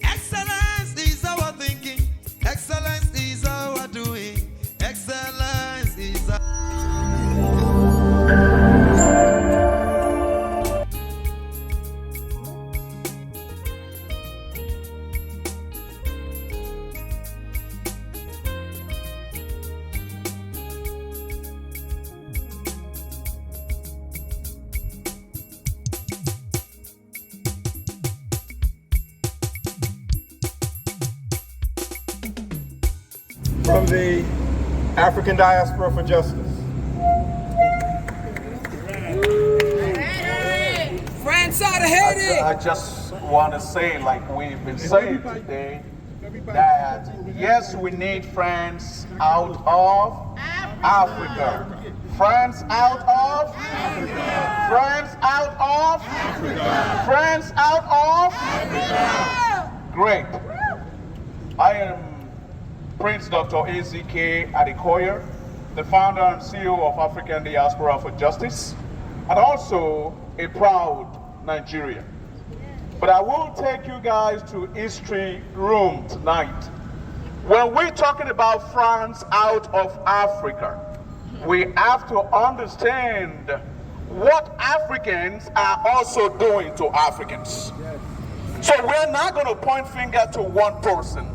Excellence is our thinking. Excellence is our doing. Excellence is our... From the African Diaspora for Justice. France out of Haiti! I just want to say, like we've been saying today, that yes, we need France out of Africa. France out of Africa. France out of Africa. France out of Africa. Great. I am Prince Dr. AZK Adekoya, the founder and CEO of African Diaspora for Justice, and also a proud Nigerian. But I will take you guys to history room tonight. When we're talking about France out of Africa, we have to understand what Africans are also doing to Africans. So we're not going to point finger to one person.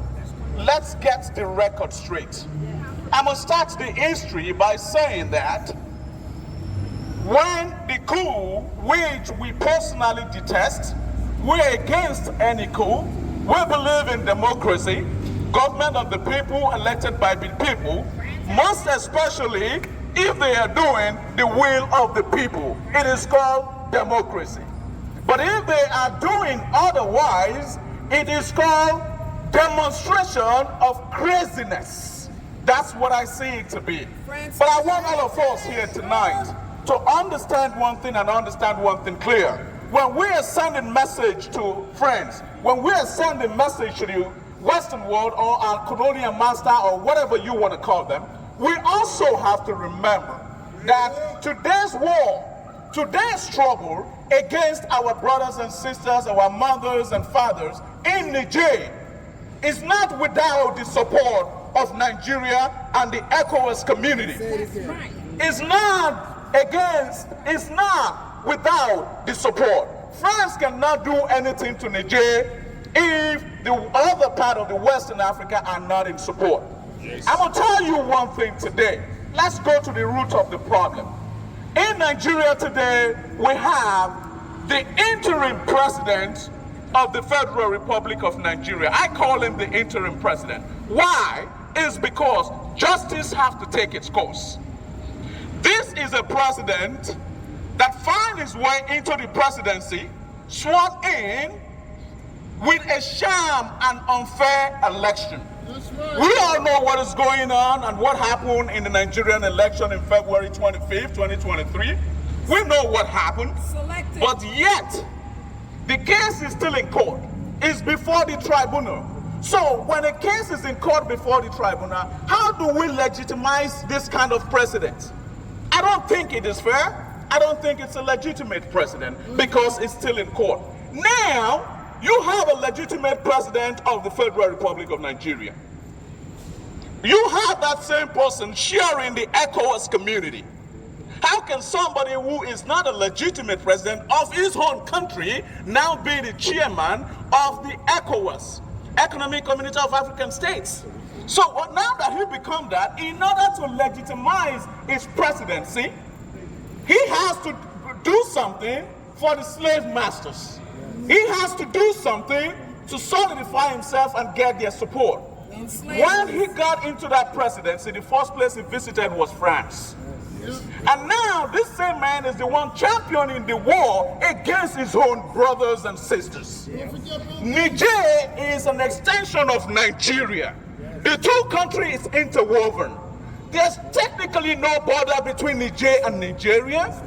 Let's get the record straight. I'm going to start the history by saying that when the coup, which we personally detest, we're against any coup, we believe in democracy, government of the people, elected by the people, most especially if they are doing the will of the people. It is called democracy. But if they are doing otherwise, it is called demonstration of craziness. That's what I see it to be. But I want all of us here tonight to understand one thing and understand one thing clear. When we are sending message to friends, when we are sending message to the Western world or our colonial master or whatever you want to call them, we also have to remember that today's war, today's struggle against our brothers and sisters, our mothers and fathers in Niger is not without the support of Nigeria and the ECOWAS community. It's not without the support. France cannot do anything to Niger if the other part of the Western Africa are not in support. Yes. I'm going to tell you one thing today. Let's go to the root of the problem. In Nigeria today, we have the interim president of the Federal Republic of Nigeria. I call him the interim president. Why? It's because justice has to take its course. This is a president that found his way into the presidency, sworn in with a sham and unfair election. We all know what is going on and what happened in the Nigerian election in February 25th, 2023. We know what happened, but yet the case is still in court. It's before the tribunal. So when a case is in court before the tribunal, how do we legitimize this kind of precedent? I don't think it is fair. I don't think it's a legitimate precedent because it's still in court. Now, you have a legitimate president of the Federal Republic of Nigeria. You have that same person sharing the ECOWAS community. How can somebody who is not a legitimate president of his own country now be the chairman of the ECOWAS, Economic Community of African States? So now that he become that, in order to legitimize his presidency, he has to do something for the slave masters. He has to do something to solidify himself and get their support. When he got into that presidency, the first place he visited was France. And now this same man is the one championing the war against his own brothers and sisters. Niger is an extension of Nigeria. The two countries is interwoven. There's technically no border between Niger and Nigeria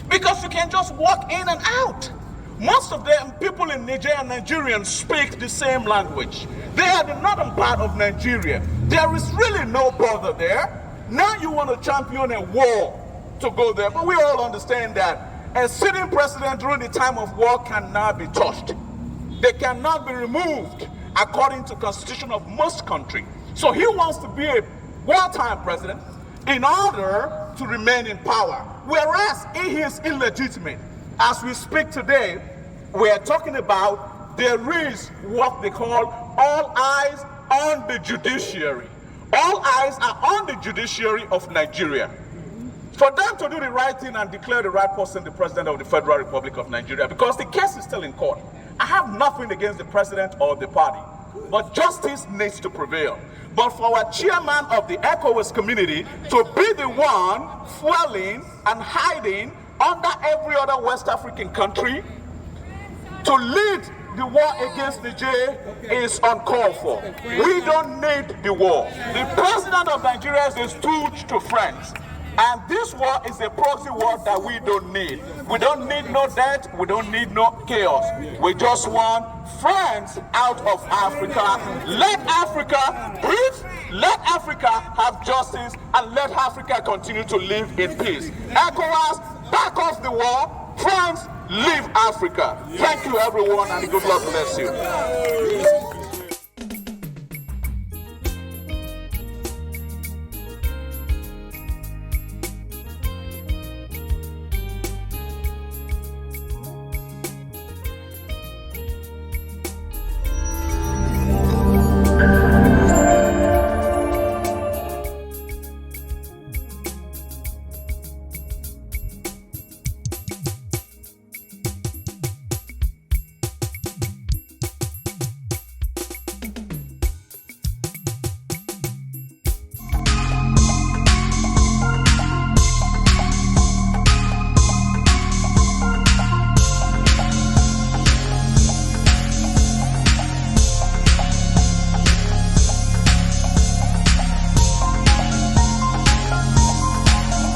because you can just walk in and out. Most of them, people in Niger and Nigerians speak the same language. They are the northern part of Nigeria. There is really no border there. Now you want to champion a war to go there, but we all understand that a sitting president during the time of war cannot be touched. They cannot be removed according to the constitution of most countries. So he wants to be a wartime president in order to remain in power, whereas he is illegitimate. As we speak today, we are talking about there is what they call all eyes on the judiciary. All eyes are on the judiciary of Nigeria. For them to do the right thing and declare the right person the president of the Federal Republic of Nigeria, because the case is still in court. I have nothing against the president or the party, but justice needs to prevail. But for our chairman of the ECOWAS community to be the one fueling and hiding under every other West African country to lead the war against Niger is uncalled for. We don't need the war. The president of Nigeria is a stooge to France. And this war is a proxy war that we don't need. We don't need no death. We don't need no chaos. We just want friends out of Africa. Let Africa breathe. Let Africa have justice. And let Africa continue to live in peace. ECOWAS, back off the war. France, leave Africa. Thank you, everyone, and good luck bless you.